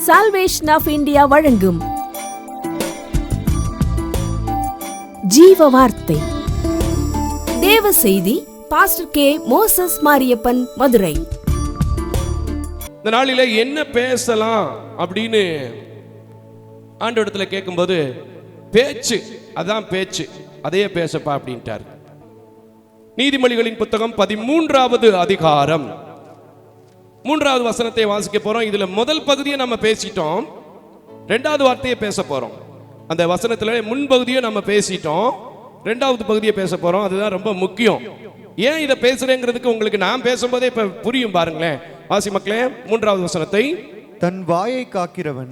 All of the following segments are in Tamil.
சால்வேஷன் ஆஃப் இந்தியா வழங்கும் ஜீவ வார்த்தை தேவ செய்தி. Pastor K. Moses Mariyappan, Madurai. இந்த நாளில என்ன பேசலாம் அப்படின்னு ஆண்டவரிடத்துல கேட்கும்போது, பேச்சு அதான் பேச்சு, அதையே பேசப்பா அப்படின்ட்டார். நீதிமொழிகளின் புத்தகம் 13வது அதிகாரம் 3வது வசனத்தை வாசிக்க போறோம். இதுல முதல் பகுதியை நம்ம பேசிட்டோம், 2வது வார்த்தையை பேச போறோம். அந்த வசனத்துல முன்பகுதியை நம்ம பேசிட்டோம், 2வது பகுதியை பேச போறோம். அதுதான் ரொம்ப முக்கியம். ஏன் இதை பேசுறேங்கிறதுக்கு உங்களுக்கு நான் பேசும்போதே இப்ப புரியும். பாருங்களேன், வாசி மக்களே, 3வது வசனத்தை. தன் வாயை காக்கிறவன்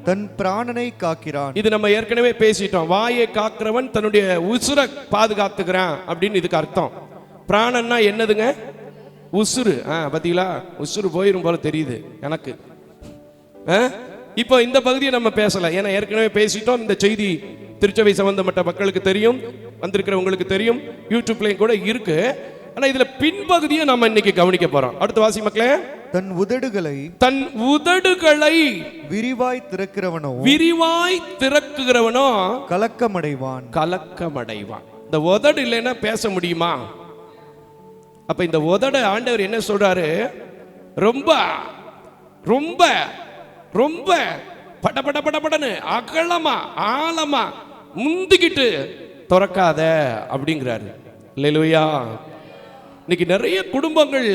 தன் பிராணனை காக்கிறான். இது நம்ம ஏற்கனவே பேசிட்டோம். வாயை காக்கிறவன் தன்னுடைய உசுரை பாதுகாத்துக்கிறான் அப்படின்னு இதுக்கு அர்த்தம். பிராணன்னா என்னதுங்க? உசுறு. பாத்தீங்களா, உசுறு போயிரும் போல தெரியுது எனக்கு. இப்போ இந்த பகுதியை நம்ம பேசல, ஏன்னா ஏற்கனவே பேசிட்டோம். இந்த செய்தி திருச்சபை சம்பந்தப்பட்ட மக்களுக்கு தெரியும், வந்திருக்கிறவங்களுக்கு தெரியும், யூடியூப்லயும் கூட இருக்கு. ஆனா இதுல பின்பகுதியை நம்ம இன்னைக்கு கவனிக்க போறோம். அடுத்த வாசி மக்களே. தன் உதடுகளை விரிவாய் திறக்குகிறவனோ கலக்கமடைவான். இந்த உதடு இல்லைன்னா பேச முடியுமா? அப்ப இந்த உதட ஆண்டவர் என்ன சொல்றாரு? ரொம்ப ரொம்ப ரொம்ப பட பட பட படன்னு அகலமா ஆழமா முந்திக்கிட்டு திறக்காத அப்படிங்கிறாரு. அல்லேலூயா. இன்னைக்கு நிறைய குடும்பங்கள்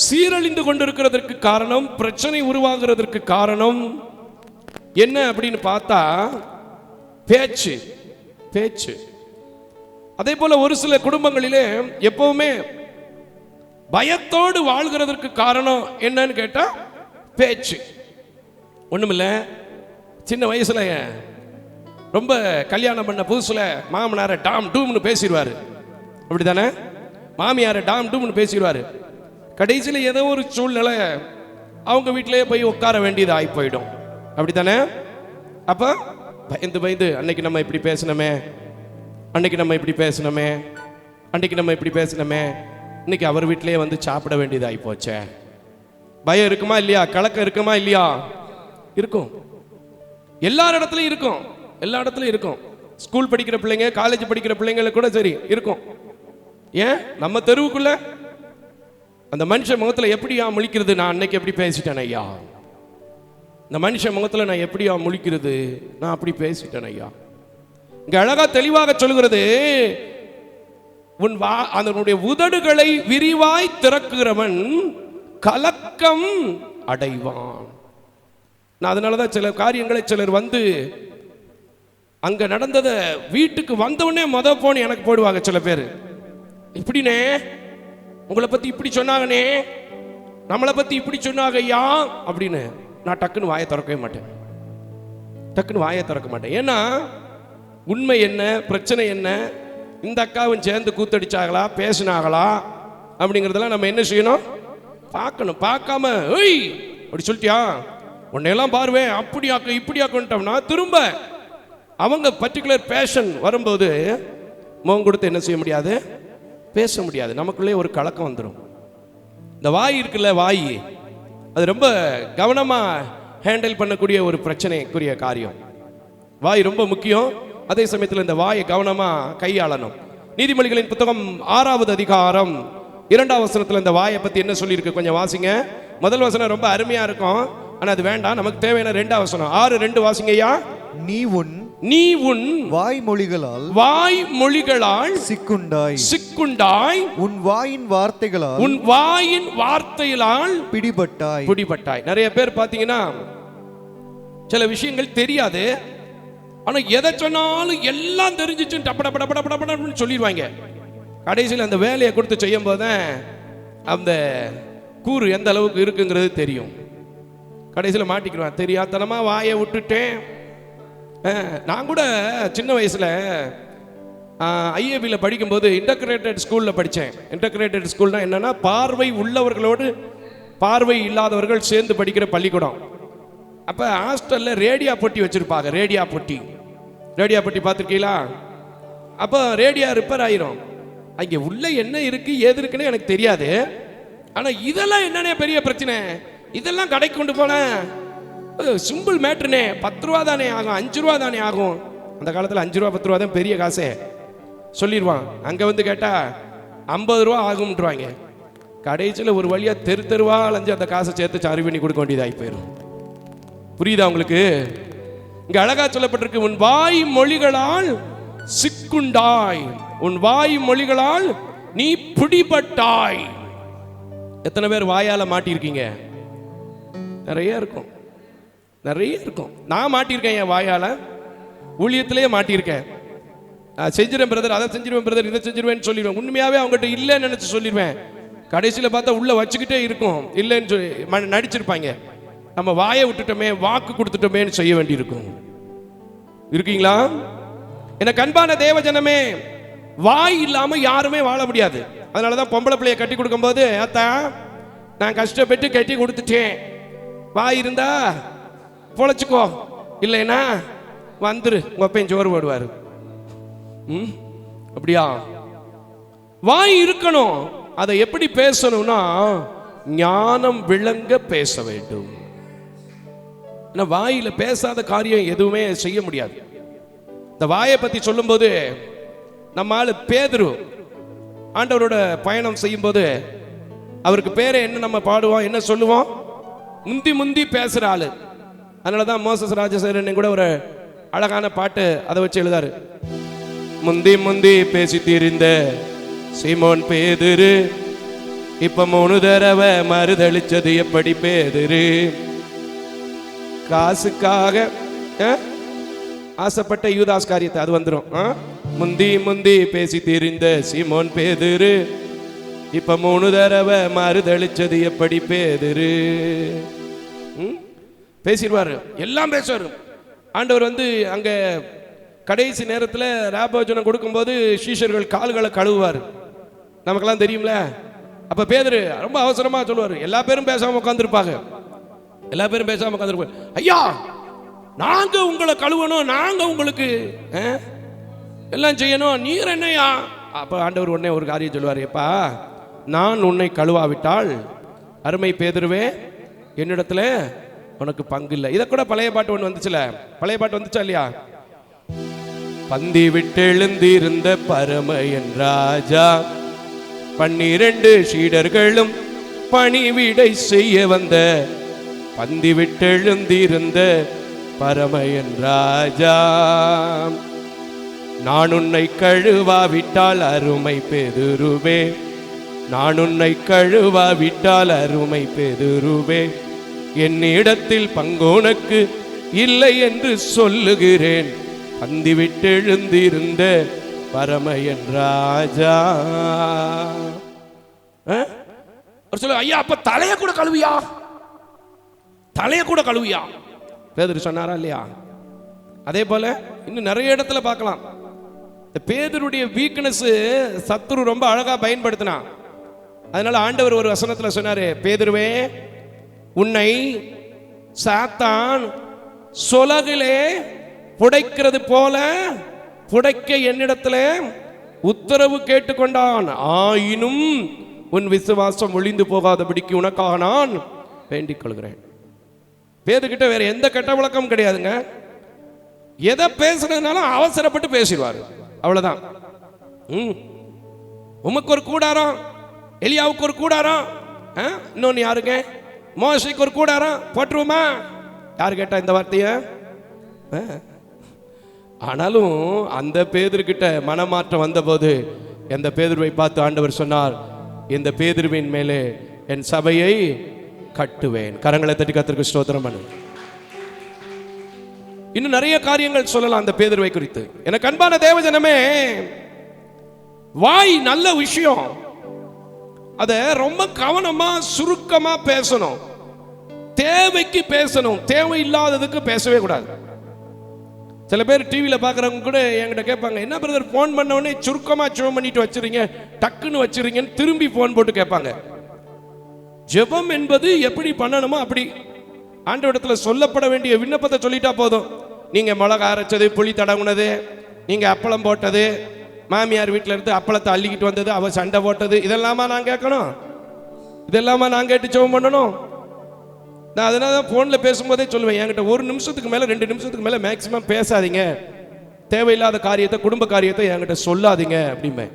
சீரழிந்து கொண்டிருக்கிறதற்கு காரணம், பிரச்சனை உருவாகிறதற்கு காரணம் என்ன அப்படின்னு பார்த்தா பேச்சு. பேச்சு. அதே போல ஒரு சில குடும்பங்களிலே எப்பவுமே பயத்தோடு வாழ்கிறதற்கு காரணம் என்னன்னு கேட்டா பேச்சு. ஒண்ணுமில்ல, சின்ன வயசுல ரொம்ப கல்யாணம் பண்ண புதுசுல மாமனார டாம் டூம்னு பேசிடுவாரு, அப்படித்தானே? மாமியார டாம் டூம்னு பேசிடுவாரு. கடைசியில் ஏதோ ஒரு சூழ்நிலை அவங்க வீட்டிலேயே போய் உட்கார வேண்டியது ஆகி போயிடும், அப்படித்தானே? அப்ப பயந்து பயந்து அன்னைக்கு நம்ம இப்படி பேசணுமே, இன்னைக்கு அவர் வீட்டிலேயே வந்து சாப்பிட வேண்டியது ஆகி போச்சே. பயம் இருக்குமா இல்லையா? கலக்கம் இருக்குமா இல்லையா? இருக்கும். எல்லா இடத்துலையும் இருக்கும். ஸ்கூல் படிக்கிற பிள்ளைங்க, காலேஜ் படிக்கிற பிள்ளைங்களுக்கு கூட சரி இருக்கும். ஏன் நம்ம தெருவுக்குள்ள அந்த மனுஷன் முகத்துல எப்படியா முழிக்கிறது? நான் அன்னைக்கு எப்படி பேசிட்டேன் ஐயா, இந்த மனுஷன் முகத்துல நான் எப்படியா முழிக்கிறது? நான் அப்படி பேசிட்டேன் ஐயா. இங்க அழகா தெளிவாக சொல்கிறது, அதனுடைய உதடுகளை விரிவாய் திறக்குகிறவன் கலக்கம் அடைவான். நான் அதனாலதான் சில காரியங்களை சிலர் வந்து அங்க நடந்ததை வீட்டுக்கு வந்தவுடனே போன் எனக்கு போடுவாங்க. சில பேர் இப்படினே, உங்களை பத்தி இப்படி சொன்னாங்கனே, நம்மளை பத்தி இப்படி சொன்னாங்க ஐயா அப்படின்னு. நான் டக்குன்னு வாயை திறக்க மாட்டேன். ஏன்னா உண்மை என்ன, பிரச்சனை என்ன, இந்த அக்காவும் சேர்ந்து கூத்தடிச்சாங்களா, பேசினாங்களா அப்படிங்கிறதெல்லாம் நம்ம என்ன செய்யணும்? பார்க்கணும். பார்க்காம ஏய் அப்படி சொல்லிட்டியா, உன்னையெல்லாம் பாருவேன், அப்படியாக்க இப்படியாக்கட்டோம்னா திரும்ப அவங்க பர்டிகுலர் பேஷன் வரும்போது முகம் கொடுத்து என்ன செய்ய முடியாது? பேச முடியாது. நமக்குள்ளே ஒரு கலக்கம் வந்துடும். இந்த வாய் இருக்குல்ல, வாய் அது ரொம்ப கவனமா ஹேண்டில் பண்ணக்கூடிய ஒரு பிரச்சனைக்குரிய காரியம். வாய் ரொம்ப முக்கியம். அதே சமயத்தில் இந்த வாயை கவனமா கையாளணும். நீதிமொழிகளின் புத்தகம் 6வது அதிகாரம் 2வது வசனத்துல இந்த வாயை பத்தி என்ன சொல்லியிருக்கு கொஞ்சம் வாசிங்க. முதல் வசனம் ரொம்ப அருமையா இருக்கும், ஆனா அது வேண்டாம். நமக்கு தேவையான 2வது வசனம் 6:2 வாசிங்கய்யா. நீ உன் வாய்மொழிகளால் சிக்குண்டாய் உன் வாயின் வார்த்தைகளால் பிடிபட்டாய். நிறைய பேர் பாத்தீங்கன்னா சில விஷயங்கள் தெரியாது, ஆனா எதை சொன்னாலும் எல்லாம் தெரிஞ்சிச்சு டப்படப்படப்படப்படப்படன்னு சொல்லிடுவாங்க. கடைசியில் அந்த வேலையை கொடுத்து செய்யும் போதுதான் அந்த கூறு எந்த அளவுக்கு இருக்குங்கிறது தெரியும். கடைசியில் மாட்டிக்கிறான், தெரியாதனமா வாயை விட்டுட்டேன். நான் கூட சின்ன வயசுல ஐஏபியில் படிக்கும்போது இன்டகிரேட்டட் ஸ்கூல்ல படித்தேன். இன்டகிரேட்டட் ஸ்கூல்னா என்னன்னா, பார்வை உள்ளவர்களோடு பார்வை இல்லாதவர்கள் சேர்ந்து படிக்கிற பள்ளிக்கூடம். அப்ப ஹாஸ்டல்ல ரேடியா பொட்டி வச்சிருப்பாங்க. ரேடியா பொட்டி பார்த்துருக்கீங்களா? அப்போ ரேடியா ரிப்பேர் ஆயிரும். அங்கே உள்ள என்ன இருக்கு ஏது இருக்குன்னு எனக்கு தெரியாது. ஆனா இதெல்லாம் என்னன்னே பெரிய பிரச்சனை. இதெல்லாம் கடைக்கு கொண்டு போன சிம்பிள் மேட்ருனே, 10 ரூபா தானே ஆகும், 5 ரூபா தானே ஆகும். அந்த காலத்தில் 5 ரூபா 10 ரூபா தான் பெரிய காசே சொல்லிடுவான். அங்கே வந்து கேட்டால் 50 ரூபா ஆகும்ன்றாங்க. கடைசியில் ஒரு வழியாக தெருவா அலைஞ்சு அந்த காசை சேர்த்து சாரி பண்ணி கொடுக்க வேண்டியதாகி போயிடும். புரியுதா உங்களுக்கு? இங்க அழகா சொல்லப்பட்டிருக்கு, உன் வாய் மொழிகளால் சிக்குண்டாய், உன் வாய் மொழிகளால் நீ பிடிபட்டாய். எத்தனை பேர் வாயால மாட்டியிருக்கீங்க? நிறைய இருக்கும், நிறைய இருக்கும். நான் மாட்டியிருக்கேன், என் வாயால ஊழியத்திலேயே மாட்டியிருக்கேன். செஞ்சிருவேன் பிரதர், அதை செஞ்சிருவேன் பிரதர், இதை செஞ்சிருவேன்னு சொல்லிடுவேன். உண்மையாவே அவங்ககிட்ட இல்லைன்னு நினைச்சு சொல்லிடுவேன். கடைசியில் பார்த்தா உள்ள வச்சுக்கிட்டே இருக்கும், இல்லைன்னு சொல்லி நடிச்சிருப்பாங்க. நம்ம வாயை விட்டுட்டோமே, வாக்கு கொடுத்துட்டோமேன்னு செய்ய வேண்டி இருக்கும். இருக்கீங்களா? எனக்கு அன்பான தேவ ஜனமே, வாய் இல்லாம யாருமே வாழ முடியாது. அதனாலதான் பொம்பளை பிள்ளைய கட்டி கொடுக்கும் போது, அத்தா நான் கஷ்டப்பட்டு கட்டி கொடுத்துட்டேன், வாய் இருந்தா பொழைச்சுக்கோ, இல்லைன்னா வந்துரு, உங்க அப்பையும் சோறு போடுவாரு. அப்படியா? வாய் இருக்கணும். அதை எப்படி பேசணும்னா ஞானம் விளங்க பேச வேண்டும். வாயில பேசாத காரியம் எதுவுமே செய்ய முடியாது. இந்த வாயை பத்தி சொல்லும் போது நம்ம ஆளு பேதுரு ஆண்டவரோட பயணம் செய்யும் போது அவருக்கு பேரை என்ன நம்ம பாடுவோம், என்ன சொல்லுவோம்? முந்தி முந்தி பேசுற ஆளு. அதனாலதான் மோசஸ் ராஜசேகரன் கூட ஒரு அழகான பாட்டு அதை வச்சு எழுதாரு. முந்தி முந்தி பேசி தீர்ந்த சீமோன் பேதுரு, இப்ப 3 தடவை மறுதளிச்சது எப்படி பேதுரு? காசுக்காக ஆசைப்பட்ட யூதாஸ் காரியத்தை, அது வந்துடும். முந்தி முந்தி பேசி தீர்ந்த சீமோன் பேதுரு, இப்ப 3 தடவை மறுதளிச்சது எப்படி பேதுரு? பேசிடுவாரு, எல்லாம் பேசுவாரு. ஆண்டவர் வந்து அங்க கடைசி நேரத்தில் ராபோஜனம் கொடுக்கும்போது சீஷர்கள் கால்களை கழுவுவார். நமக்கெல்லாம் தெரியும்ல. அப்ப பேதுரு ரொம்ப அவசரமா சொல்லுவார், எல்லா பேரும் பேசாம உட்காந்துருப்பாங்க, எல்லா பேரும் பேசாம உட்காந்துருப்பாங்க. ஐயா, நாங்க உங்களை கழுவணும், நாங்க உங்களுக்கு எல்லாம் செய்யணும், நீர் என்னையா? அப்ப ஆண்டவர் உடனே ஒரு காரியம் சொல்லுவார், எப்பா நான் உன்னை கழுவாவிட்டால் அருமை பேதுருவே என்னிடத்துல உனக்கு பங்கு இல்லை. இதை கூட பழைய பாட்டு ஒன்று வந்துச்சுல, பழைய பாட்டு வந்துச்சா இல்லையா? பந்தி விட்டு எழுந்திருந்த பரமயன் ராஜா 12 சீடர்களும் பணிவிடை செய்ய வந்த, பந்தி விட்டு எழுந்திருந்த பரமயன் ராஜா, நான் உன்னை கழுவாவிட்டால் அருமை பேதுருவே, நான் உன்னை கழுவாவிட்டால் அருமை பேதுருவே, என்னிடத்தில் பங்கு உனக்கு இல்லை என்று சொல்லுகிறேன், பந்தி விட்டு எழுந்திருந்த பரமயன் ராஜா. சொல்ல, ஐயா அப்ப தலைய கூட கழுவியா, தலைய கூட கழுவியா? பேதுரு சொன்னாரா இல்லையா? அதே போல இன்னும் நிறைய இடத்துல பார்க்கலாம். பேதுருடைய வீக்னஸ் சத்துரு ரொம்ப அழகா பயன்படுத்தினான். அதனால ஆண்டவர் ஒரு வசனத்துல சொன்னாரு, பேதுருவே உன்னை சாத்தான் சொலகிலே புடைக்கிறது போல புடைக்க என்னிடத்துல உத்தரவு கேட்டுக்கொண்டான், ஆயினும் உன் விசுவாசம் ஒளிந்து போகாதபடிக்கு உனக்காக நான் வேண்டிக் கொள்கிறேன். பேதுகிட்ட வேற எந்த கெட்ட வழக்கம் கிடையாதுங்க. எதை பேசுறதுனாலும் அவசரப்பட்டு பேசிடுவாரு, அவ்வளவுதான். உமக்கு ஒரு கூடாரம், எலியாவுக்கு ஒரு கூடாரம், இன்னொன்னு யாருங்க, மோசைக்கு ஒரு கூடாரம் போட்டுருவோமா? யாரு கேட்டா இந்த வார்த்தைய? ஆனாலும் அந்த பேதுருக்கிட்ட மனமாற்றம் வந்த போது அந்த பேதுருவை பார்த்து ஆண்டவர் சொன்னார், இந்த பேதுருவின் மேலே என் சபையை கட்டுவேன். கரங்களை தட்டி கர்த்தருக்கு ஸ்தோத்திரம் பண்ணு. இன்னும் நிறைய காரியங்கள் சொல்லலாம் அந்த பேதுருவை குறித்து. எனக்கு அன்பான தேவஜனமே, வாய் நல்ல விஷயம், அத ரொம்ப கவனமா சுருக்கமா பேசணும், தேவைக்கு பேசணும், தேவையில்லாததுக்கு பேசவே கூடாது. சில பேர் டிவியில பாக்குறவங்க கூட என்கிட்ட கேட்பாங்க, என்ன பிரதர் போன் பண்ண உடனே சுருக்கமா ஜெபம் பண்ணிட்டு வச்சிருங்க, டக்குன்னு வச்சிருங்கன்னு திரும்பி போன் போட்டு கேட்பாங்க. ஜெபம் என்பது எப்படி பண்ணணுமோ அப்படி ஆண்டவரிடத்துல சொல்லப்பட வேண்டிய விண்ணப்பத்தை சொல்லிட்டா போதும். நீங்க மிளகா அரைச்சது, புளி தடவுனது, நீங்க அப்பளம் போட்டது, மாமியார் வீட்டில இருந்து அப்பளத்தை அள்ளிக்கிட்டு வந்தது, அவ சண்டை போட்டது, இதெல்லாமா நான் கேட்கணும்? இதெல்லாமா நான் கேட்டு ஜெபம் பண்ணணும்? நான் அதனால தான் ஃபோனில் பேசும்போதே சொல்லுவேன், என்கிட்ட 1 நிமிஷத்துக்கு மேலே 2 நிமிஷத்துக்கு மேலே மேக்சிமம் பேசாதீங்க, தேவையில்லாத காரியத்தை குடும்ப காரியத்தை என்கிட்ட சொல்லாதீங்க அப்படிம்பேன்.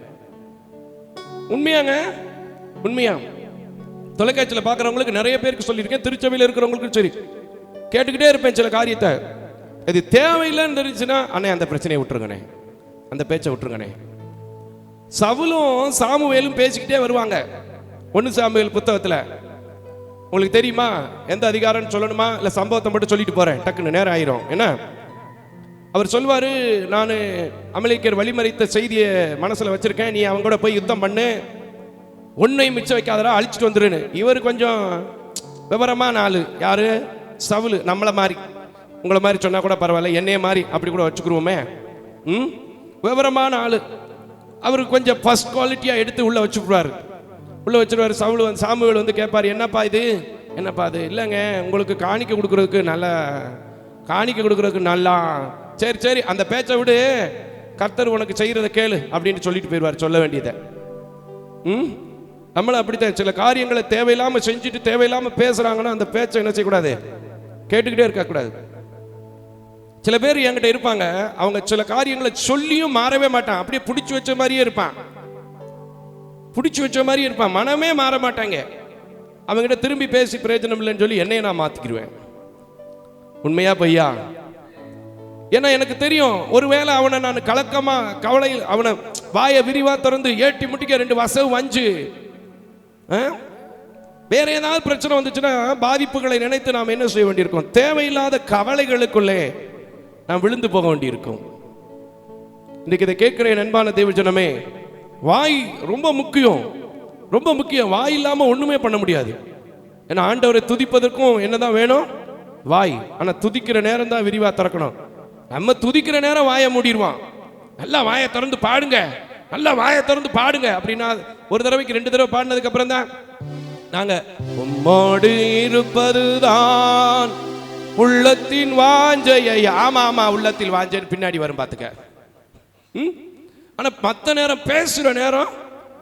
உண்மையாங்க, உண்மையா. தொலைக்காட்சியில் பார்க்குறவங்களுக்கு நிறைய பேருக்கு சொல்லியிருக்கேன், திருச்சபையில் இருக்கிறவங்களுக்கும் சரி, கேட்டுக்கிட்டே இருப்பேன் சில காரியத்தை. இது தேவையில்லைன்னு தெரிஞ்சுன்னா, அண்ணே அந்த பிரச்சனையை விட்டுருங்கண்ணே, அந்த பேச்சை விட்டுருங்கண்ணே. சவுலும் சாமுவேலும் பேசிக்கிட்டே வருவாங்க 1 சாமுவேல் புத்தகத்தில். உங்களுக்கு தெரியுமா எந்த அதிகாரம்னு சொல்லணுமா, இல்லை சம்பவத்தை மட்டும் சொல்லிட்டு போகிறேன், டக்குன்னு நேரம் ஆயிரும். என்ன அவர் சொல்வார், நான் அமலேக்கியர் வழிமறித்த செய்தியை மனசில் வச்சுருக்கேன், நீ அவங்க கூட போய் யுத்தம் பண்ணு, ஒன்றையும் மிச்சம் வைக்காதரா, அழிச்சிட்டு வந்துருன்னு. இவர் கொஞ்சம் விவரமான ஆள். யார்? சவுல். நம்மளை மாதிரி, உங்களை மாதிரி சொன்னால் கூட பரவாயில்ல, என்னைய மாதிரி அப்படி கூட வச்சுக்கிருவோமே. விவரமான ஆள். அவருக்கு கொஞ்சம் ஃபர்ஸ்ட் குவாலிட்டியாக எடுத்து உள்ளே வச்சுக்குவார். உள்ளே வச்சுருவார். சாமுவேல் வந்து கேட்பார், என்னப்பா இது, என்னப்பா அது? இல்லைங்க, உங்களுக்கு காணிக்கை கொடுக்குறதுக்கு நல்லா. சரி சரி, அந்த பேச்சை விடு, கர்த்தர் உனக்கு செய்கிறத கேளு அப்படின்னு சொல்லிட்டு போயிடுவார், சொல்ல வேண்டியதை. நம்மளும் அப்படித்தான் சில காரியங்களை தேவையில்லாமல் செஞ்சுட்டு தேவையில்லாமல் பேசுகிறாங்கன்னா அந்த பேச்சை என்ன செய்யக்கூடாது, கேட்டுக்கிட்டே இருக்கக்கூடாது. சில பேர் என்கிட்ட இருப்பாங்க, அவங்க சில காரியங்களை சொல்லியும் மாறவே மாட்டான், அப்படியே பிடிச்சி வச்ச மாதிரியே இருப்பான், மனமே மாற மாட்டாங்க. அவங்ககிட்ட திரும்பி பேசி பிரயோஜனம் இல்லைன்னு சொல்லி என்னைய நான் மாத்திக்கிடுவேன். உண்மையா பையா? ஏன்னா எனக்கு தெரியும், ஒருவேளை அவனை நான் கலக்கமா கவலையில் அவனை வாயை விரிவா திறந்து ஏட்டி முட்டிக்க 2 வசவு வஞ்சு வேற ஏதாவது பிரச்சனை வந்துச்சுன்னா பாதிப்புகளை நினைத்து நாம் என்ன செய்ய வேண்டியிருக்கும்? தேவையில்லாத கவலைகளுக்குள்ளே நாம் விழுந்து போக வேண்டியிருக்கும். இன்னைக்கு இதை கேட்கிறேன் அன்பான தேவஜனமே, வாய் ரொம்ப முக்கியம், ரொம்ப முக்கியம். வாய் இல்லாம ஒண்ணுமே பண்ண முடியாது. ஏன்னா ஆண்டவரை துதிப்பதற்கும் என்னதான் வேணும்? வாய். ஆனா துதிக்கிற நேரம் தான் விரிவா திறக்கணும். நம்ம துதிக்கிற நேரம் வாயை மூடிடுவான். நல்லா வாயை திறந்து பாடுங்க, நல்லா வாயை திறந்து பாடுங்க அப்படின்னா ஒரு தடவைக்கு 2 தடவை பாடினதுக்கு அப்புறம் தான் நாங்க உம்மோடு இருப்பதுதான் உள்ளத்தின் வாஞ்சையை. ஆமா ஆமா, உள்ளத்தில் வாஞ்சைன்னு பின்னாடி வரும் பாத்துக்க. ஆனா மற்ற நேரம் பேசுற நேரம்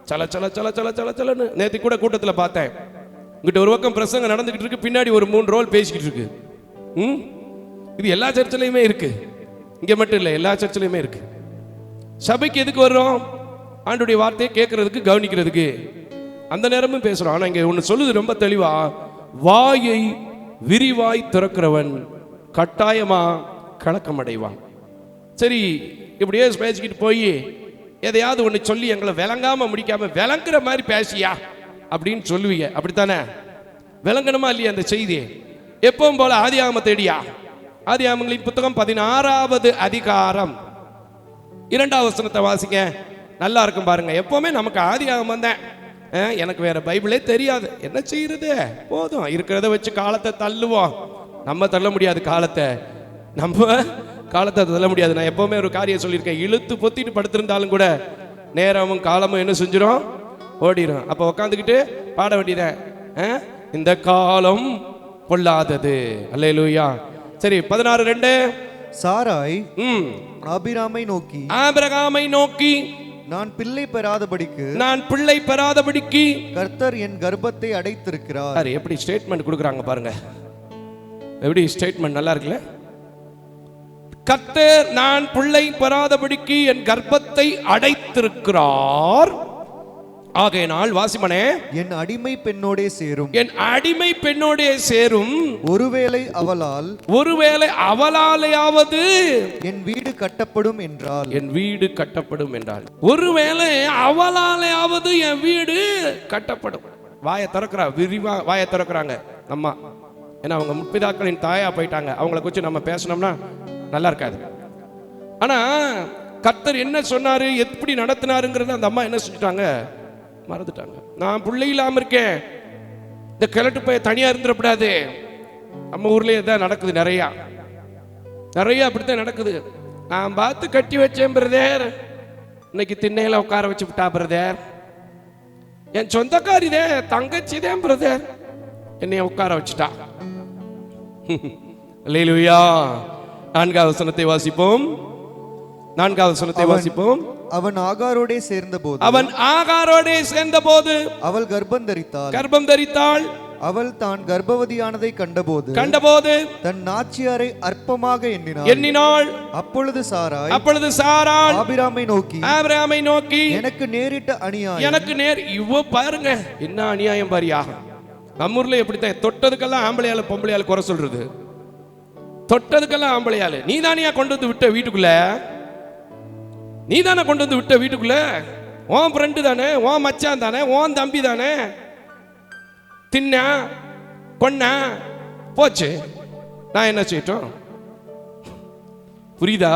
சல சல சல சல சல சலன்னு. நேற்று கூட கூட்டத்தில் பார்த்தேன், இங்கிட்ட ஒரு பக்கம் பிரசங்கம் நடந்துகிட்டு இருக்கு, பின்னாடி ஒரு 3 ரோல் பேசிக்கிட்டு இருக்கு. இது எல்லா சர்ச்சிலையுமே இருக்கு, இங்க மட்டும் இல்லை, எல்லா சர்ச்சிலையுமே இருக்கு. சபைக்கு எதுக்கு வர்றோம்? ஆண்டுடைய வார்த்தையை கேட்கறதுக்கு, கவனிக்கிறதுக்கு. அந்த நேரமும் பேசுறோம். ஆனா இங்க ஒன்று சொல்லுது ரொம்ப தெளிவா, வாயை விரிவாய் திறக்கிறவன் கட்டாயமா கலக்கம் அடைவான். சரி, இப்படியே பேசிக்கிட்டு போய் எதையாவது ஒன்று சொல்லி எங்களை விளங்காம முடிக்காம விளங்குற மாதிரி பேசியா அப்படின்னு சொல்லுவீங்க, அப்படித்தானே? விளங்கணுமா இல்லையா அந்த செய்தி? எப்பவும் போல ஆதியாகம தேடியா? ஆதியாகமங்களின் புத்தகம் 16வது அதிகாரம் 2வது வசனத்தை வாசிங்க, நல்லா இருக்கும் பாருங்க. எப்பவுமே நமக்கு ஆதியாகமம் தான், எனக்கு வேற பைபிளே தெரியாது, என்ன செய்யறது? போதும் இருக்கிறத வச்சு காலத்தை தள்ளுவோம். நம்ம தள்ள முடியாது காலத்தை, நம்ம காலத்தை தள்ள முடியாது. நான் எப்பவுமே ஒரு காரியம் சொல்லியிருக்கேன், இழுத்து பொத்திட்டு படுத்திருந்தாலும் கூட நேரமும் காலமும் என்ன செஞ்சிடும்? ஓடிடும். அப்போ உட்காந்துக்கிட்டு பாட வேண்டியதான், இந்த காலம் பொல்லாதது. அல்லேலூயா. சரி, 16:2. சாராய் ஆபிரகாமை நோக்கி நான் பிள்ளை பெறாதபடிக்கு கர்த்தர் என் கர்ப்பத்தை அடைத்திருக்கிறார். எப்படி ஸ்டேட்மெண்ட் கொடுக்குறாங்க பாருங்க, எப்படி ஸ்டேட்மெண்ட் நல்லா இருக்குல்ல? கர்த்தர் நான் பிள்ளை பெறாதபடிக்கு என் கர்ப்பத்தை அடைத்திருக்கிறார். ஆகையினால் வாசிமனே, என் அடிமை பெண்ணோடே சேரும், ஒருவேளை அவளாலேயாவது என் வீடு கட்டப்படும் என்றால், ஒருவேளை அவளாலேயாவது என் வீடு கட்டப்படும். வாயை திறக்கிறா, விரிவா வாயை திறக்கிறாங்க அம்மா. ஏன்னா அவங்க முற்பிதாக்களின் தாயா போயிட்டாங்க, அவங்கள குறித்து நம்ம பேசணும்னா நல்லா இருக்காது. ஆனா கர்த்தர் என்ன சொன்னாரு, எப்படி நடத்தினாருங்கிறத அந்த அம்மா என்ன செஞ்சுட்டாங்க? மறந்துட்டாங்க. நான் பிள்ளை இல்லாம இருக்கேன், இந்த கிழட்டு போய் தனியா இருந்துடக்கூடாது. நம்ம ஊர்லயே தான் நடக்குது, நிறைய அப்படித்தான் நடக்குது. நான் பார்த்து கட்டி வச்சேன் பிரதர், இன்னைக்கு திண்ணையில உட்கார வச்சு விட்டா பிரதர். என் சொந்தக்காரிதே, தங்கச்சிதேன் பிரதர், என்னைய உட்கார வச்சுட்டா. அல்லேலூயா. 4வது வசனத்தை வாசிப்போம். அவன் ஆகாரோடே சேர்ந்தபோது அவன் ஆகாரோடே சேர்ந்தபோது அவள் கர்ப்பம் தரித்தாள். அவள் தான் கர்ப்பவதியானதை கண்டபோது தன் நாச்சியாரை அற்பமாக எண்ணினாள். அப்பொழுது சாராள் ஆபிரகாமை நோக்கி எனக்கு நேரிட்ட அநியாயம், இவ பாருங்க என்ன அநியாயம் பாரியா. நம்ம ஊர்ல எப்படித்தான் தொட்டதுக்கெல்லாம் ஆம்பளையால பொம்பளையால குறை சொல்றது, தொட்டதுக்கெல்லாம் ஆம்பளையால. நீ தானியா கொண்டு வந்து விட்ட வீட்டுக்குள்ள, நீ தானே கொண்டு வந்து விட்ட வீட்டுக்குள்ள. உன் ஃப்ரெண்டு தானே, உன் மச்சான் தானே, உன் தம்பி தானே. தின்னா பொண்ணா போச்சு, நான் என்ன செய்யட்டும்? புரியுதா?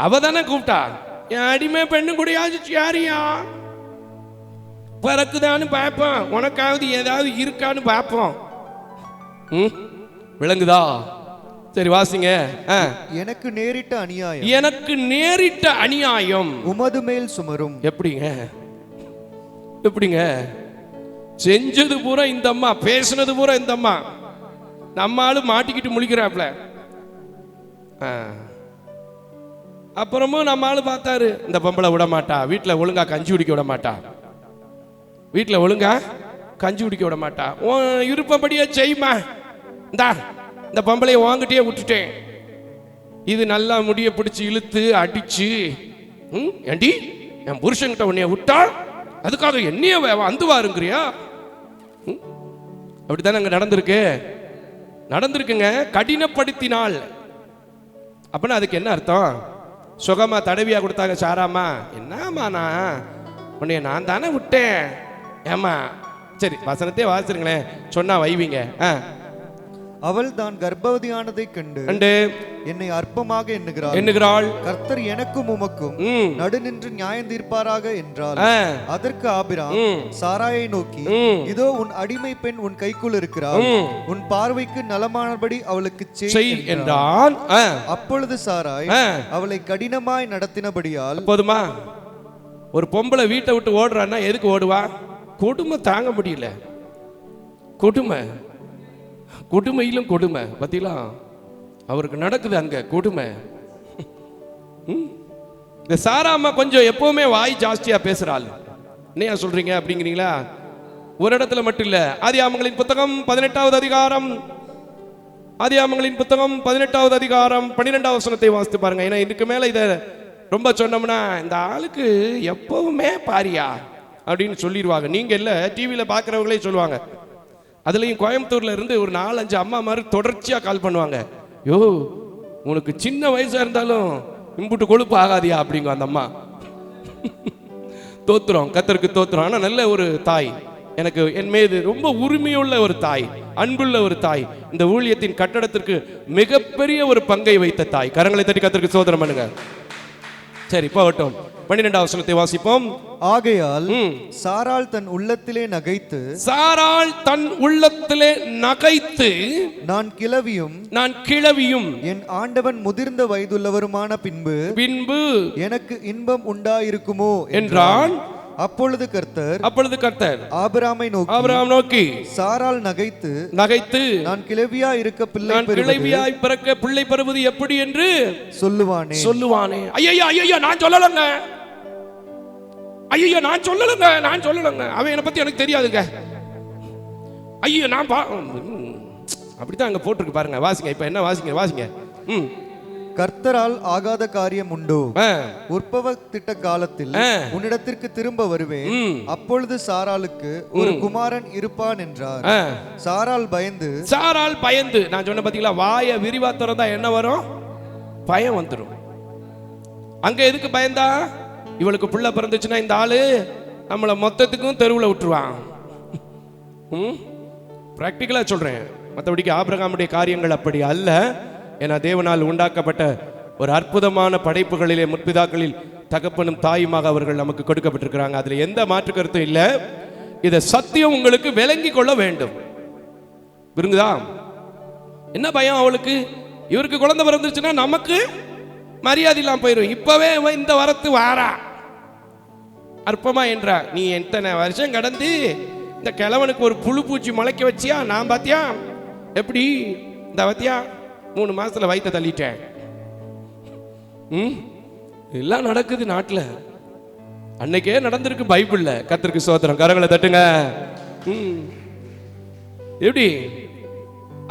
அவ தானே கூப்பிட்டா. என் அடிமை பெண்ணு கூட யாரியா பிறக்குதான்னு பார்ப்போம், உனக்காவது ஏதாவது இருக்கான்னு பார்ப்போம். விளங்குதா? சரி வாசிங்க. எனக்கு நேரிட்ட அநியாயம் உமது மேல் சுமரும். எப்படிங்க செஞ்சது பூரா இந்த அம்மா, பேசினது பூரா இந்த அம்மா. நம்ம ஆளு மாட்டிக்கிட்டு முழிக்கிறாப்ல. அப்புறமும் நம்ம ஆளு பார்த்தாரு, இந்த பொம்பளை விட மாட்டா, வீட்டில் ஒழுங்கா கஞ்சி குடிக்க விட மாட்டா, வீட்டில் ஒழுங்கா கஞ்சி குடிக்க விட மாட்டா. உன் விருப்பப்படியே செய்யுமா, இந்த பொம்பளையை வாங்கிட்டே விட்டுட்டேன். இது நல்லா முடிய பிடிச்சி இழுத்து அடிச்சு, ஏண்டி என் புருஷன்கிட்ட உன்னைய விட்டா அதுக்காக என்னைய வந்துவாருங்கிறியா? அப்படித்தானே அங்க நடந்திருக்குங்க. கடினப்படுத்தினாள். அப்படின்னா அதுக்கு என்ன அர்த்தம்? சுகமா தடவியா கொடுத்தாங்க சாராமா. என்னம்மா உன்னைய நான் தானே விட்டேன். ஏமா சரி வசனத்தையே வாசிருங்களேன், சொன்னா வைவீங்க. அவள் தான் கர்ப்பவதியானதை கண்டு என்னை அற்பமாக எண்ணுகிறாள். கர்த்தர் எனக்கும் உமக்கும் நடுநின்று நியாயம் தீர்ப்பாராக என்றாள். அதற்கு ஆபிராம் சாராயை நோக்கி, இதோ உன் அடிமை பெண் உன் கைக்குள் இருக்கிறாள், உன் பார்வைக்கு நலமானபடி அவளுக்கு செய் என்றான். அப்பொழுது சாராய் அவளை கடினமாய் நடத்தினபடியால். போதுமா? ஒரு பொம்பளை வீட்டை விட்டு ஓடுறான்னா எதுக்கு ஓடுவா? கொடுமை தாங்க முடியல. கொடுமையிலும் கொடுமை. பத்திலா அவருக்கு நடக்குது அங்க கொடுமை. இந்த சாரா அம்மா கொஞ்சம் எப்பவுமே வாய் ஜாஸ்தியா பேசுறாள். என்ன சொல்றீங்க அப்படிங்கிறீங்களா? ஒரு இடத்துல மட்டும் இல்ல. ஆதியாகமங்களின் புத்தகம் 18வது அதிகாரம், ஆதியாகமங்களின் புத்தகம் 18வது அதிகாரம் 12வது வசனத்தை வாசித்து பாருங்க. ஏன்னா இதுக்கு மேல இத ரொம்ப சொன்னோம்னா இந்த ஆளுக்கு எப்பவுமே பாரியா அப்படின்னு சொல்லிடுவாங்க. நீங்க இல்ல, டிவியில பாக்குறவங்களே சொல்லுவாங்க. அதுலயும் கோயம்புத்தூர்ல இருந்து ஒரு 4-5 அம்மா மாதிரி தொடர்ச்சியா கால் பண்ணுவாங்க. யோ உனக்கு சின்ன வயசா இருந்தாலும் இம்புட்டு கொழுப்பு ஆகாதியா அப்படிங்க அந்த அம்மா. தோத்துறோம், கர்த்தருக்கு தோத்துறோம். ஆனா நல்ல ஒரு தாய், எனக்கு என் மீது ரொம்ப உரிமையுள்ள ஒரு தாய், அன்புள்ள ஒரு தாய், இந்த ஊழியத்தின் கட்டடத்திற்கு மிகப்பெரிய ஒரு பங்கை வைத்த தாய். கரங்களை தட்டி கர்த்தருக்கு சோதரம் பண்ணுங்க. சரி போகட்டும். 12வது வசனத்தை வாசிப்போம். ஆகையால் சாராள் தன் உள்ளத்திலே நகைத்து நான் கிழவியும் என் ஆண்டவன் முதிர்ந்த வயதுள்ளவருமான பின்பு எனக்கு இன்பம் உண்டாயிருக்குமோ என்றான். அப்பொழுது கர்த்தர் ஆபிராமை நோக்கி சாராள் நகைத்து நான் கிழவியாய் பிறக்க பிள்ளை பெறுவது எப்படி என்று சொல்லுவானே. ஐயா நான் சொல்லலங்க. அவன் என்னை பத்தி எனக்கு தெரியாதுங்க. ஐயோ நான் அப்படித்தான் அங்க போட்டிருக்கு பாருங்க. வாசிங்க. இப்ப என்ன வாசிங்க. கர்த்தரால் ஆகாத காரியம் உண்டோ? உற்பவத்திட்ட காலத்தில் உன்னிடத்திற்கு திரும்ப வருவேன், அப்பொழுது சாராளுக்கு ஒரு குமாரன் இருப்பான் என்றார். சாராள் பயந்து நான் சொன்ன பாத்தீங்களா, வாய விரிவா திறந்தா என்ன வரும்? பயம் வந்துடும். அங்க எதுக்கு பயந்தா? இவளுக்கு புள்ள பிறந்துச்சுன்னா இந்த ஆளு நம்மளை மொத்தத்துக்கும் தெருவில் விட்டுருவான். பிராக்டிக்கலா சொல்றேன், மற்றபடிக்கு ஆபிரகாமுடைய காரியங்கள் அப்படி அல்ல. ஏன்னா தேவனால் உண்டாக்கப்பட்ட ஒரு அற்புதமான படைப்புகளிலே முற்பிதாக்களில் தகப்பனும் தாயுமாக அவர்கள் நமக்கு கொடுக்கப்பட்டிருக்கிறாங்க. அதுல எந்த மாற்று கருத்தும் இல்லை. இதை சத்தியம் உங்களுக்கு விளங்கி கொள்ள வேண்டும். புரியுதா? என்ன பயம் அவளுக்கு? இவருக்கு குழந்தை பிறந்துச்சுன்னா நமக்கு மரியாதை இல்லாம போயிடும். இப்பவே இந்த வரத்து வாரா அற்பமா என்றா. நீ எத்தனை வருஷம் கடந்து இந்த கிழவனுக்கு ஒரு புழு பூச்சி முளைக்க வச்சியா? நான் பாத்தியா எப்படி இந்த வத்தியா 3 மாசத்துல வயிற்ற தள்ளிட்டேன். எல்லாம் நடக்குது நாட்டில். அன்னைக்கே நடந்திருக்கு பைபிள்ல. கர்த்தருக்கு ஸ்தோத்திரம். கரங்களை தட்டுங்க. எப்படி?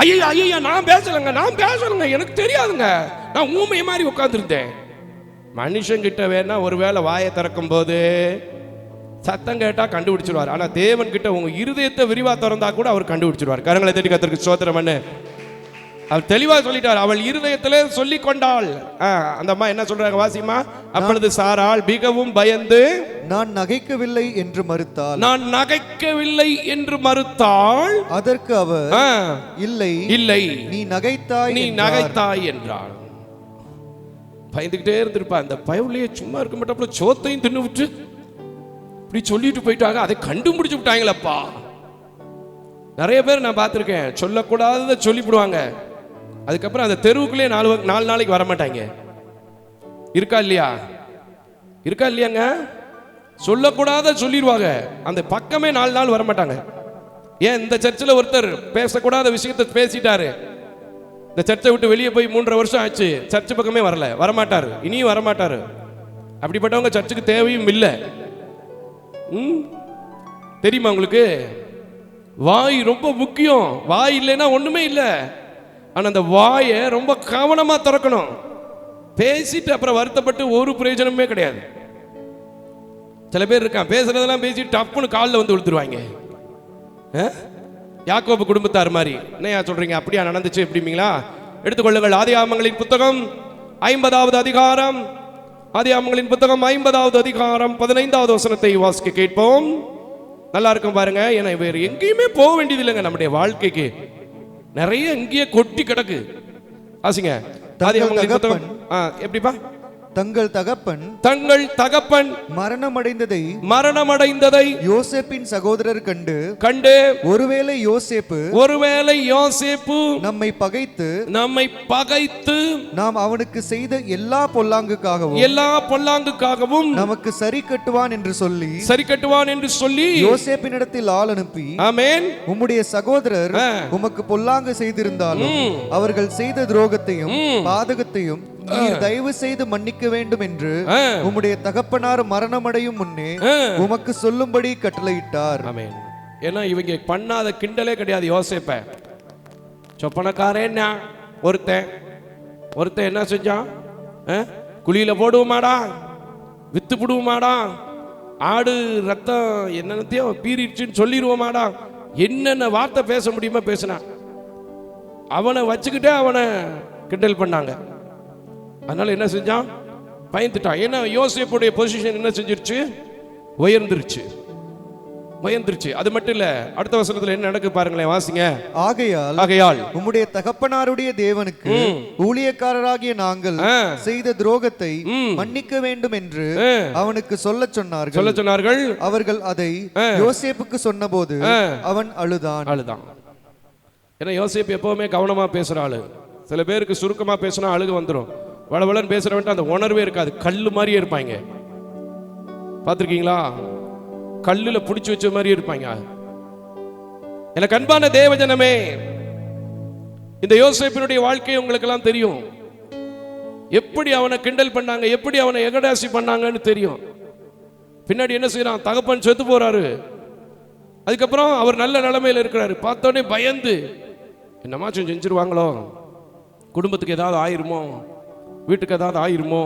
ஐயா ஐயா நான் பேசலங்க, எனக்கு தெரியாதுங்க, நான் ஊமை மாதிரி உட்கார்ந்துருந்தேன். மனுஷங்கிட்ட வேணா ஒருவேளை வாயை திறக்கும் போது சத்தம் கேட்டா கண்டுபிடிச்சிருவார். ஆனா தேவன் கிட்ட உங்க இருதயத்தை விரிவா திறந்தா கூட அவர் கண்டுபிடிச்சிருவார். கரங்களை தட்டி கர்த்தருக்கு ஸ்தோத்திரம் பண்ணு. அவர் தெளிவா சொல்லிட்டார். அவள் இருதயத்திலே சொல்லி கொண்டாள். அந்த அம்மா என்ன சொல்றாங்க வாசிமா? அப்பொழுது சாராள் மிகவும் பயந்து நான் நகைக்கவில்லை என்று மறுத்தாள். அதற்கு அவர் இல்லை இல்லை நீ நகைத்தாய் என்றாள். பயந்துகிட்டே இருந்திருப்பா. அந்த பயவுலையே சும்மா இருக்க மாட்டாப்புல சோத்தையும் தின்னு விட்டு இப்படி சொல்லிட்டு போயிட்டாங்க. அதை கண்டுபிடிச்சு விட்டாங்களப்பா. நிறைய பேர் நான் பார்த்துருக்கேன், சொல்லக்கூடாததை சொல்லிவிடுவாங்க. அதுக்கப்புறம் அந்த தெருவுக்குள்ளே 4 நாளைக்கு வரமாட்டாங்க. இருக்கா இல்லையாங்க? சொல்லக்கூடாத சொல்லிடுவாங்க, அந்த பக்கமே 4 நாள் வரமாட்டாங்க. ஏன்? இந்த சர்ச்சில் ஒருத்தர் பேசக்கூடாத விஷயத்தை பேசிட்டாரு. இந்த சர்ச்சை விட்டு வெளியே போய் 3.5 வருஷம் ஆச்சு, சர்ச்சு பக்கமே வரமாட்டாரு, இனியும் வரமாட்டாரு. அப்படிப்பட்டவங்க சர்ச்சுக்கு தேவையும் இல்லை. தெரியுமா உங்களுக்கு? வாய் ரொம்ப முக்கியம். வாய் இல்லைன்னா ஒண்ணுமே இல்லை. ஆனா அந்த வாயை ரொம்ப கவனமா திறக்கணும். பேசிட்டு அப்புறம் வருத்தப்பட்டு ஒரு பிரயோஜனமே கிடையாது. சில பேர் இருக்கான், பேசுறதெல்லாம் பேசிட்டு டப்புன்னு காலில் வந்து விழுத்துருவாங்க. யாக்கோபு குடும்பத்தார் மாதிரி. என்னையா சொல்றீங்க? அப்படியா நடந்துச்சு எப்படிங்களா? எடுத்துக்கொள்ளுங்கள் ஆதியாகமங்களின் புத்தகம் 50வது அதிகாரம். ஆதியாகமங்களின் புத்தகம் 50வது அதிகாரம் 15வது வசனத்தை வாசிக்க கேட்போம். நல்லா இருக்கும் பாருங்க. ஏன்னா வேறு எங்கேயுமே போக வேண்டியது இல்லைங்க. நம்முடைய வாழ்க்கைக்கு நிறைய இங்கேயே கொட்டி கிடக்கு. ஆசிங்க. எப்படிப்பா? தங்கள் தகப்பன் மரணமடைந்ததை யோசேப்பின் சகோதரர் கண்டு ஒருவேளை யோசேப்பு நம்மை பகைத்து நாம் அவனுக்கு செய்த எல்லா பொல்லாங்குக்காகவும் நமக்கு சரி கட்டுவான் என்று சொல்லி யோசேப்பினிடத்தில் ஆள் அனுப்பி, ஆமென், உம்முடைய சகோதரர் உமக்கு பொல்லாங்கு செய்திருந்தாலும் அவர்கள் செய்த துரோகத்தையும் பாதகத்தையும் நீர் தயவு செய்து மன்னிக்க வேண்டும் என்று உம்முடைய தகப்பனார் மரணமடையும் முன்னே உமக்கு சொல்லும்படி கட்டளையிட்டார். ஆமென். ஏன்னா இவங்க பண்ணாத கிண்டலே கிடையாது. யோசேப்ப சொப்பனக்காரன் ஒருத்தன் என்ன செஞ்சான்? குழியில போடுவோமாடா, வித்து போடுவோமாடா, ஆடு ரத்தம் என்னத்தையும் பீறிடுச்சுன்னு சொல்லிடுவோமாடா, என்னென்ன வார்த்தை பேச முடியுமா பேசினான். அவனை வச்சுக்கிட்டே அவனை கிண்டல் பண்ணாங்க. அதனால என்ன செஞ்சான்? பயந்துட்டான். ஏன்னா யோசேப்புடைய பொசிஷன் என்ன செஞ்சிருச்சு? உயர்ந்துருச்சு. அது மட்டும் இல்ல, அடுத்த வசனத்துல என்ன நடக்கு பாருங்களேன், வாசிங்க. ஆகையால் உம்முடைய தகப்பனாருடைய தேவனுக்கு ஊழியக்காரராகிய நாங்கள் செய்த துரோகத்தை மன்னிக்க வேண்டும் என்று அவனுக்கு சொல்ல சொன்னார்கள். அவர்கள் அதை யோசேப்புக்கு சொன்னபோது அவன் அழுதான். ஏன்னா யோசேப்பு எப்பவுமே கவனமா பேசுற ஆளு. சில பேருக்கு சுருக்கமா பேசினா அழுக வந்துடும். வளவளன்னு பேசுறவன்ட்டு அந்த உணர்வே இருக்காது. கல்லு மாதிரியே இருப்பாங்க. பார்த்துருக்கீங்களா? கல்லுல பிடிச்சி வச்ச மாதிரியே இருப்பாங்க. எனக்கு அன்பான தேவஜனமே, இந்த யோசேப்பினுடைய வாழ்க்கை உங்களுக்கு எல்லாம் தெரியும். எப்படி அவனை கிண்டல் பண்ணாங்க, எப்படி அவனை எகடாசி பண்ணாங்கன்னு தெரியும். பின்னாடி என்ன செய்யறான்? தகப்பன் செத்து போறாரு. அதுக்கப்புறம் அவர் நல்ல நிலைமையில இருக்கிறாரு. பார்த்தோன்னே பயந்து என்னமாச்சும் செஞ்சிருவாங்களோ, குடும்பத்துக்கு ஏதாவது ஆயிருமோ, வீட்டுக்கு ஏதாவது ஆயிருமோ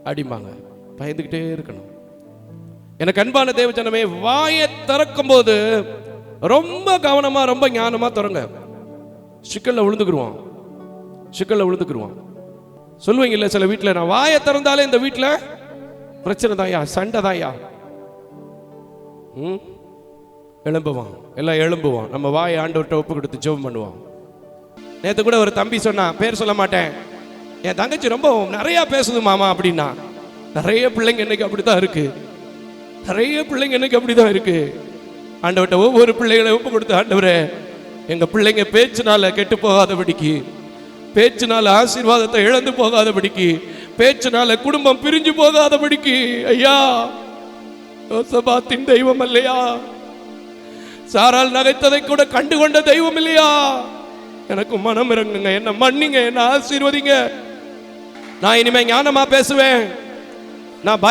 அப்படிம்பாங்க. பயந்துக்கிட்டே இருக்கணும். எனக்கு அன்பான தேவஜனமே, வாயை திறக்கும் போது ரொம்ப கவனமா ரொம்ப ஞானமா திறங்க. சிக்கல்ல விழுந்துக்குருவோம். சொல்லுவீங்க இல்ல சில வீட்டில், நான் வாயை திறந்தாலே இந்த வீட்டில் பிரச்சனை தாயா, சண்டை தாயா. எல்லாம் எழும்புவோம். நம்ம வாயை ஆண்டவர்கிட்ட ஒப்பு கொடுத்து ஜெபம் பண்ணுவோம். நேற்று கூட ஒரு தம்பி சொன்னான், பேர் சொல்ல மாட்டேன், என் தங்கச்சி ரொம்ப நிறைய பேசுது மாமா அப்படின்னா. நிறைய பிள்ளைங்க இன்னைக்கு அப்படித்தான் இருக்கு. ஆண்டவர்கிட்ட ஒவ்வொரு பிள்ளைகளை ஒப்பு கொடுத்து, ஆண்டவரே எங்க பிள்ளைங்க பேச்சுனால கெட்டு போகாதபடிக்கு, பேச்சுனால ஆசீர்வாதத்தை இழந்து போகாதபடிக்கு, பேச்சுனால குடும்பம் பிரிஞ்சு போகாதபடிக்கு ஐயா, யோசபாத்தின் தெய்வம் இல்லையா, சாரால் நகைத்ததை கூட கண்டுகொண்ட தெய்வம் இல்லையா, எனக்கு மனம் இறங்குங்க, என்ன மன்னிங்க, என்ன ஆசீர்வதிங்க. நான் இனிமே ஞானமா பேசுவேன், நான்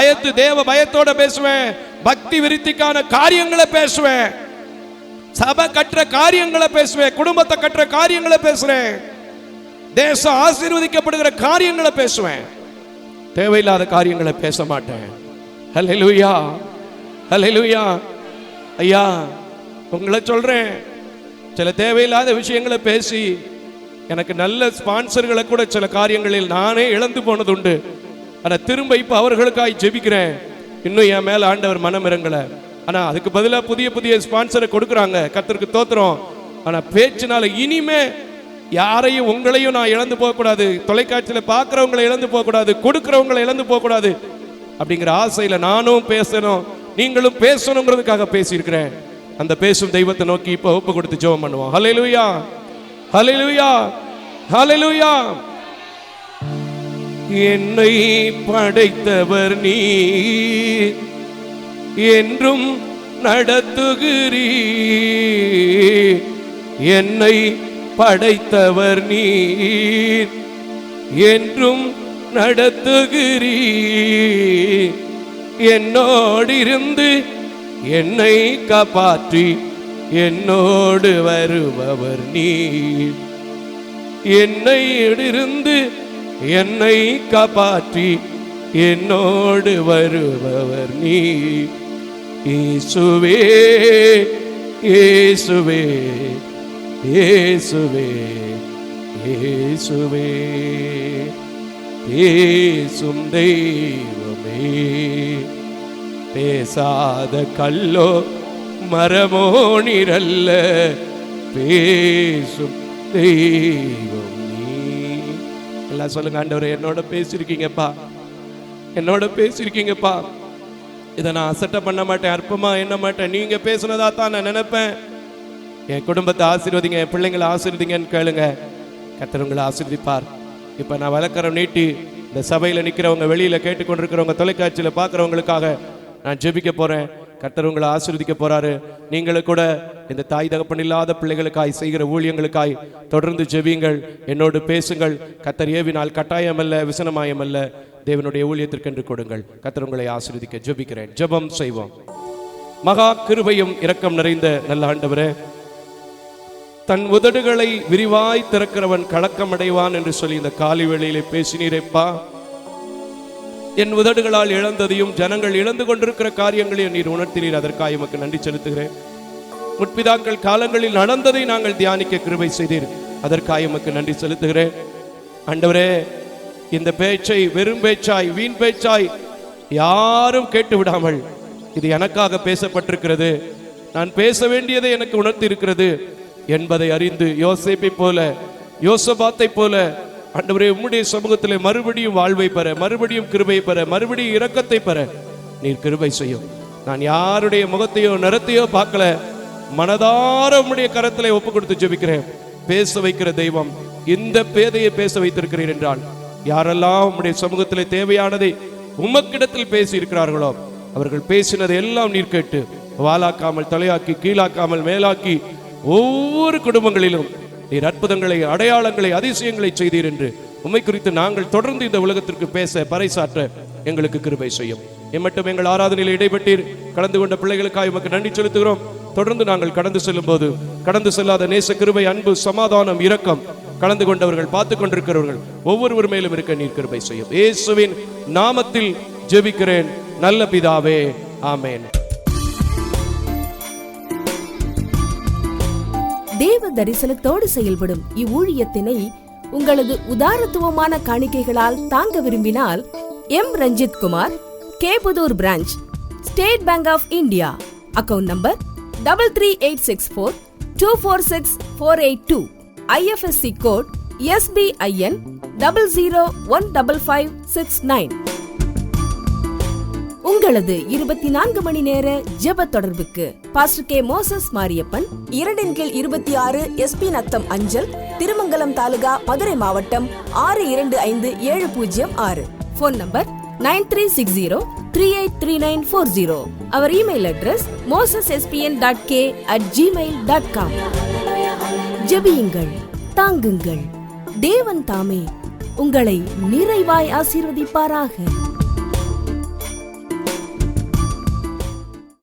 தேவ பயத்தோட பேசுவேன். பக்தி விருத்திக்கான காரியங்களை பேசுவேன். சபை கற்ற காரியங்களை பேசுவேன். குடும்பத்தை கற்ற காரியங்களை பேசுறேன். தேசம் ஆசீர்வதிக்கப்படுகிற காரியங்களை பேசுவேன். தேவையில்லாத காரியங்களை பேச மாட்டேன். ஹல்லேலூயா, ஹல்லேலூயா. ஐயா, உங்களை சொல்றேன், சில தேவையில்லாத விஷயங்களை பேசி எனக்கு நல்ல ஸ்பான்சர்களை கூட சில காரியங்களில் நானே இழந்து போனது உண்டு. ஆனால் திரும்ப இப்போ அவர்களுக்காய் ஜெபிக்கிறேன். இன்னும் என் மேலே ஆண்டவர் மனம் இறங்கலை. ஆனால் அதுக்கு பதிலாக புதிய புதிய ஸ்பான்சரை கொடுக்குறாங்க. கர்த்தருக்கு தோத்திரம். ஆனால் பேச்சினால இனிமே யாரையும் உங்களையும் நான் இழந்து போகக்கூடாது. தொலைக்காட்சியில் பார்க்குறவங்களை இழந்து போகக்கூடாது. கொடுக்குறவங்களை இழந்து போகக்கூடாது அப்படிங்கிற ஆசையில் நானும் பேசணும், நீங்களும் பேசணுங்கிறதுக்காக பேசியிருக்கிறேன். அந்த பேசும் தெய்வத்தை நோக்கி இப்போ ஒப்பு கொடுத்து ஜெபம் பண்ணுவோம். ஹல்லேலூயா, ஹல்லேலூயா, ஹல்லேலூயா. என்னை படைத்தவர் நீ, என்றும் நடத்துகிறீர். என்னை படைத்தவர் நீர், என்றும் நடத்துகிறீர். என்னோடு இருந்து என்னை காப்பாற்றி என்னோடு வருபவர் நீர். என்னை இருந்து என்னை காப்பாற்றி என்னோடு வருபவர் நீர். இயேசுவே, இயேசுவே, இயேசுவே, இயேசுவே. பேசும் தெய்வமே, பேசாத கல்லோ மரமோ நீரல்ல, பேசும் தெய்வம் நீ. எல்லாம் சொல்லுங்க, ஆண்டவரே என்னோட பேசியிருக்கீங்கப்பா, என்னோட பேசியிருக்கீங்கப்பா. இதை நான் அசட்டை பண்ண மாட்டேன், அற்பமா எண்ண மாட்டேன். நீங்க பேசுனதா தான் நான் நினைப்பேன். என் குடும்பத்தை ஆசீர்வதிங்க, என் பிள்ளைங்களை ஆசீர்வதிங்கன்னு கேளுங்க. கர்த்தர் உங்களை ஆசீர்வதிப்பார். இப்போ நான் வழக்கரம் நீட்டி இந்த சபையில் நிற்கிறவங்க, வெளியில் கேட்டுக்கொண்டிருக்கிறவங்க, தொலைக்காட்சியில் பார்க்குறவங்களுக்காக நான் ஜெபிக்க போகிறேன். கர்த்தர் உங்களை ஆசீர்வதிக்க போகிறாரு. நீங்களும் கூட இந்த தாய் தகப்பன் இல்லாத பிள்ளைகளுக்காய் செய்கிற ஊழியங்களுக்காய் தொடர்ந்து ஜெபியுங்கள், என்னோடு பேசுங்கள். கர்த்தர் ஏவினால் கட்டாயம் அல்ல, விசனமாயம் அல்ல, தேவனுடைய ஊழியத்திற்கென்று கொடுங்கள். கர்த்தர் உங்களை ஆசீர்வதிக்க ஜெபிக்கிறேன். ஜெபம் செய்வோம். மகா கிருபையும் இரக்கம் நிறைந்த நல்ல ஆண்டவரே, தன் உதடுகளை விரிவாய் திறக்கிறவன் கலக்கம் அடைவான் என்று சொல்லி இந்த காலை வேளையிலே பேசினீரேப்பா. என் உதடுகளால் இழந்ததையும் ஜனங்கள் இழந்து கொண்டிருக்கிற காரியங்களையும் நீர் உணர்த்தினீர். அதற்காக உமக்கு நன்றி செலுத்துகிறேன். முற்பிதாக்கள் காலங்களில் நடந்ததை நாங்கள் தியானிக்க கிருபை செய்தீர். அதற்காக உமக்கு நன்றி செலுத்துகிறேன். ஆண்டவரே, இந்த பேச்சை வெறும் பேச்சாய், வீண் பேச்சாய் யாரும் கேட்டு விடாமல், இது எனக்காக பேசப்பட்டிருக்கிறது, நான் பேச வேண்டியதை எனக்கு உணர்த்தி இருக்கிறது என்பதை அறிந்து யோசேப்பை போல, யோசபாத்தை போல ஆண்டவரே உம்முடைய சமூகத்திலே மறுபடியும் வாழ்வை பெற, மறுபடியும் கிருபை பெற, மறுபடியும் இரக்கத்தை பெற நீர் கிருபை செய்யும். நான் யாருடைய முகத்தையோ நிறத்தையோ பார்க்கல, மனதார உம்முடைய கரத்திலே ஒப்பு கொடுத்து ஜெபிக்கிறேன். பேச வைக்கிற தெய்வம் இந்த பேதையை பேச வைத்திருக்கிறீர் என்றால், யாரெல்லாம் உம்முடைய சமூகத்திலே தேவையானதை உமக்கிடத்தில் பேசி இருக்கிறார்களோ அவர்கள் பேசினதை எல்லாம் நீர் கேட்டு வாலாக்காமல் தலையாக்கி, கீழாக்காமல் மேலாக்கி, ஒவ்வொரு குடும்பங்களிலும் நீர் அற்புதங்களை, அடையாளங்களை, அதிசயங்களை செய்தீர் என்று உம்மை குறித்து நாங்கள் தொடர்ந்து இந்த உலகத்திற்கு பேச, பறைசாற்ற எங்களுக்கு கிருபை செய்யும். எம்மட்டும் எங்கள் ஆராதனையில் இடைப்பட்டீர் கலந்து கொண்ட பிள்ளைகளுக்காக உமக்கு நன்றி செலுத்துகிறோம். தொடர்ந்து நாங்கள் கடந்து செல்லும் போது கடந்து செல்லாத நேச கிருபை, அன்பு, சமாதானம், இரக்கம் கலந்து கொண்டவர்கள், பார்த்து கொண்டிருக்கிறவர்கள் ஒவ்வொருவர் மேலும் இருக்க நீர் கிருபை செய்யும். இயேசுவின் நாமத்தில் ஜெபிக்கிறேன் நல்ல பிதாவே, ஆமென். தேவ தரிசனத்தோடு செயல்படும் இவ்வூழியத்தினை உங்களது உதாரத்துவமான காணிக்கைகளால் தாங்க விரும்பினால் M Ranjith Kumar, Kepudur branch, state bank of India, account number 3386424648, IFSC code SBIN 00155569. உங்களது 24 மணி நேர ஜெப தொடர்புக்கு pastor K. Moses Mariappan, 2/26 SP Natham அஞ்சல், திருமங்கலம் தாலுகா, மதுரை மாவட்டம் 625706. Phone number 9360383940. அவர் இமெயில் அட்ரஸ் mosespn.k@gmail.com. ஜெபியுங்கள், தாங்குங்கள். தேவன் தாமே உங்களை நிறைவாய் ஆசீர்வதிப்பாராக.